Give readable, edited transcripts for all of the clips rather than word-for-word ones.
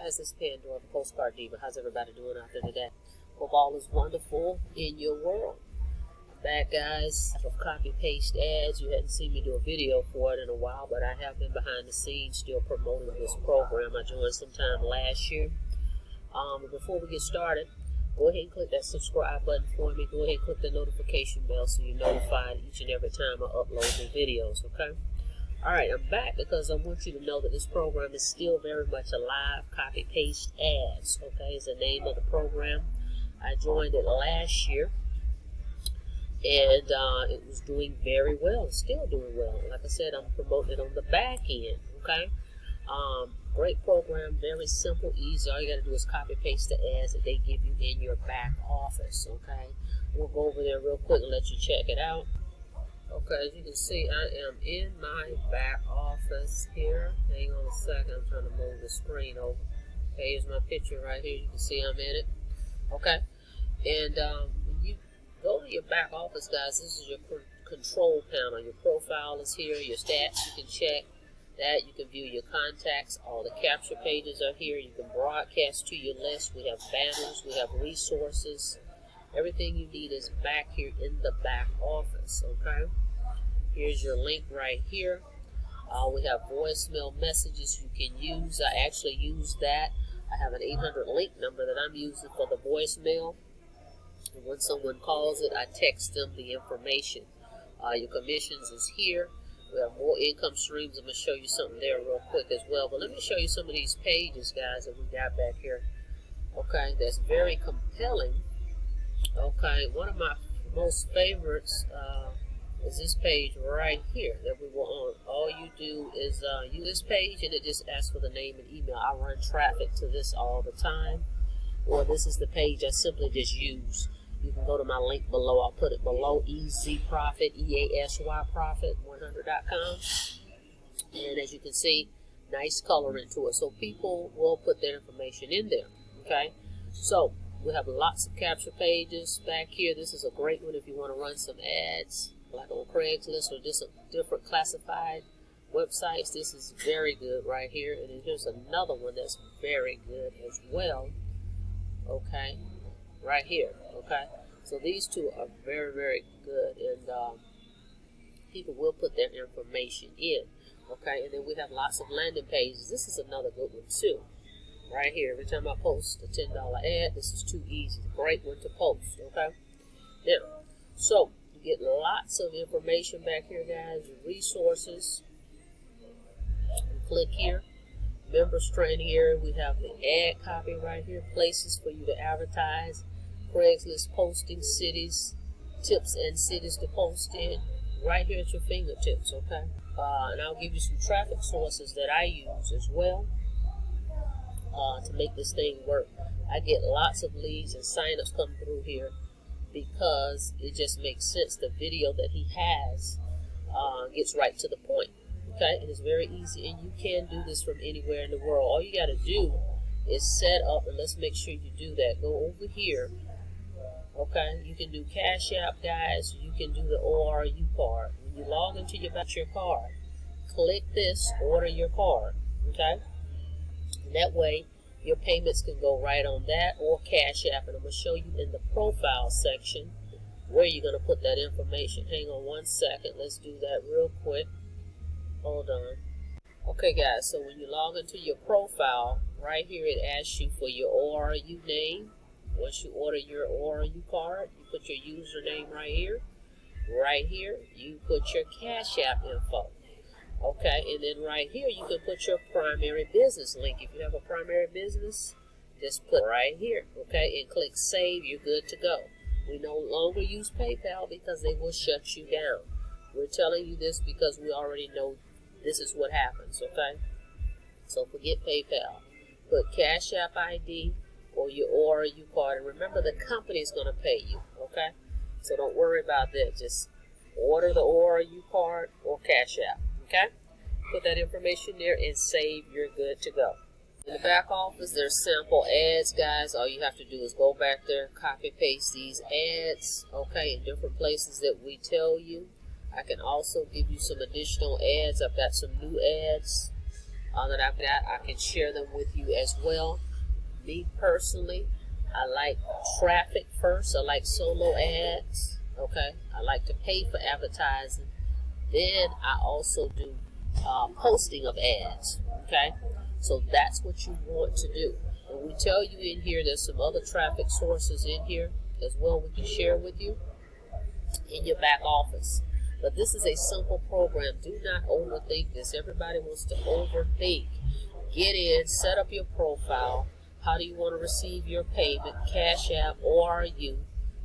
guys, it's Pandora, the Postcard Diva. How's everybody doing out there today? Hope all is wonderful in your world. I'm back, guys, with copy-paste ads. You hadn't seen me do a video for it in a while, but I have been behind the scenes still promoting this program. I joined sometime last year. Before we get started, go ahead and click that subscribe button for me. Go ahead and click the notification bell so you're notified each and every time I upload new videos, okay? Alright, I'm back because I want you to know that this program is still very much alive. Copy-paste ads, okay, is the name of the program. I joined it last year, and it was doing very well. It's still doing well. Like I said, I'm promoting it on the back end, okay? Great program, very simple, easy. All you got to do is copy-paste the ads that they give you in your back office, okay? We'll go over there real quick and let you check it out. Okay, as you can see, I am in my back office here. Hang on a second, I'm trying to move the screen over. Okay, here's my picture right here. You can see I'm in it. Okay, and when you go to your back office, guys, this is your control panel. Your profile is here, your stats, you can check that. You can view your contacts. All the capture pages are here. You can broadcast to your list. We have banners, we have resources. Everything you need is back here in the back office, okay? Here's your link right here. We have voicemail messages you can use. I actually use that. I have an 800 link number that I'm using for the voicemail. And when someone calls it, I text them the information. Your commissions is here. We have more income streams. I'm going to show you something there real quick as well. But let me show you some of these pages, guys, that we got back here. Okay, that's very compelling. Okay, one of my most favorites is this page right here that we were on. All you do is use this page and it just asks for the name and email. I run traffic to this all the time. Or this is the page I simply just use. You can go to my link below. I'll put it below. Easy Profit, EASY Profit 100.com. And as you can see, nice coloring to it. So people will put their information in there. Okay, so we have lots of capture pages back here. This is a great one if you want to run some ads, like on Craigslist or just different classified websites. This is very good right here. And then here's another one that's very good as well. Okay, right here. Okay, so these two are very, very good, and people will put their information in. Okay, and then we have lots of landing pages. This is another good one too. Right here, every time I post a $10 ad, this is too easy. Great one to post, okay? Now, so you get lots of information back here, guys. Resources. You click here. Members training area. We have the ad copy right here. Places for you to advertise. Craigslist posting, cities, tips and cities to post in. Right here at your fingertips, okay? And I'll give you some traffic sources that I use as well. To make this thing work. I get lots of leads and signups come through here because it just makes sense. The video that he has gets right to the point. Okay, it is very easy, and you can do this from anywhere in the world. All you got to do is set up, and let's make sure you do that. Go over here. Okay, you can do Cash App, guys. You can do the ORU card. When you log into your card, click this, order your card. Okay. That way, your payments can go right on that or Cash App. And I'm going to show you in the profile section where you're going to put that information. Hang on one second. Let's do that real quick. Hold on. Okay, guys. So when you log into your profile, right here it asks you for your ORU name. Once you order your ORU card, you put your username right here. Right here, you put your Cash App info. Okay, and then right here you can put your primary business link. If you have a primary business, just put right here, okay, and click save. You're good to go. We no longer use PayPal because they will shut you down. We're telling you this because we already know this is what happens, okay? So forget PayPal. Put Cash App ID or your ORU card. And remember, the company is going to pay you, okay? So don't worry about that. Just order the ORU card or Cash App. Okay, put that information there and save. You're good to go. In the back office, there's sample ads, guys. All you have to do is go back there, copy paste these ads, okay, in different places that we tell you. I can also give you some additional ads. I've got some new ads that I've got. I can share them with you as well. Me personally, I like traffic first. I like solo ads. Okay, I like to pay for advertising. Then I also do posting of ads. Okay, so that's what you want to do. And we tell you in here, there's some other traffic sources in here as well we can share with you in your back office. But this is a simple program. Do not overthink this. Everybody wants to overthink. Get in, set up your profile. How do you want to receive your payment? Cash App, ORU.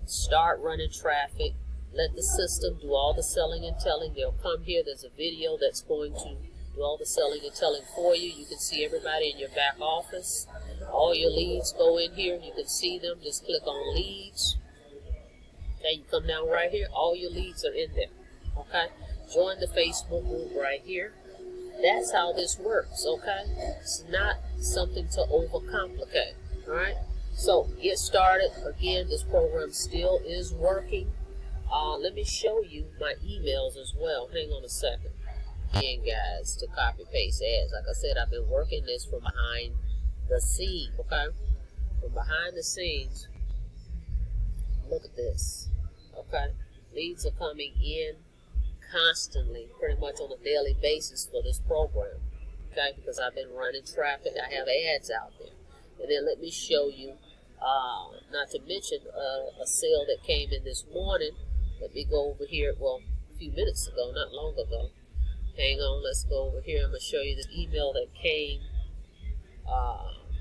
Start running traffic. Let the system do all the selling and telling. They'll come here. There's a video that's going to do all the selling and telling for you. You can see everybody in your back office. All your leads go in here. You can see them. Just click on leads. Okay, you come down right here. All your leads are in there. Okay, join the Facebook group right here. That's how this works. Okay, it's not something to overcomplicate. All right, so get started. Again, this program still is working. Let me show you my emails as well. Hang on a second. Again, guys, to copy paste ads. Like I said, I've been working this from behind the scenes. Okay, from behind the scenes. Look at this. Okay, leads are coming in constantly, pretty much on a daily basis for this program. Okay, because I've been running traffic. I have ads out there. And then let me show you, not to mention a sale that came in this morning. Let me go over here, well, a few minutes ago, not long ago. Hang on, let's go over here. I'm going to show you this email that came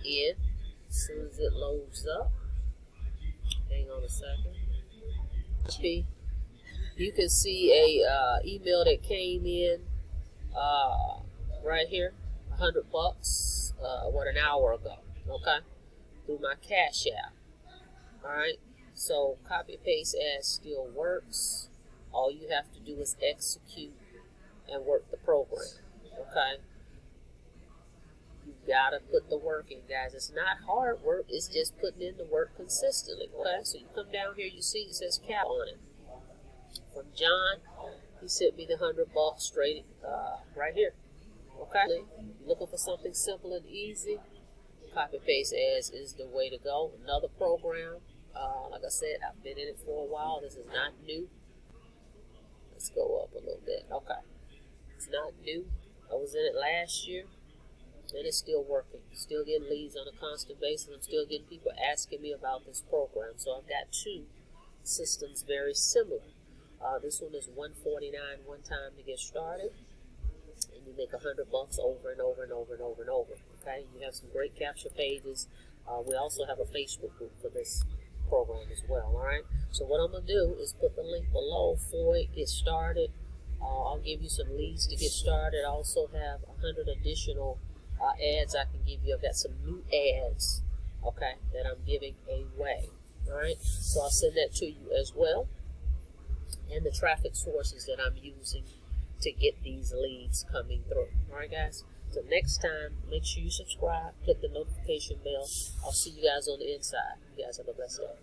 in as soon as it loads up. Hang on a second. You can see a email that came in right here, $100, an hour ago, okay, through my Cash App. All right, so copy paste ads still works. All you have to do is execute and work the program. Okay, you gotta put the work in, guys. It's not hard work. It's just putting in the work consistently. Okay, so you come down here, you see it says cap on it. From John, he sent me the $100 straight right here. Okay, you're looking for something simple and easy. Copy paste ads is the way to go. Another program. Like I said, I've been in it for a while. This is not new. Let's go up a little bit. Okay, it's not new. I was in it last year, and it's still working. Still getting leads on a constant basis. I'm still getting people asking me about this program. So I've got two systems very similar. This one is $149 one time to get started, and you make $100 over and over and over and over and over. Okay, you have some great capture pages. We also have a Facebook group for this program as well. All right, so what I'm gonna do is put the link below for it. Get started. I'll give you some leads to get started. I also have 100 additional ads I can give you. I've got some new ads, okay, that I'm giving away. All right, so I'll send that to you as well, and the traffic sources that I'm using to get these leads coming through. All right, guys. So next time, make sure you subscribe, click the notification bell. I'll see you guys on the inside. You guys have a blessed day.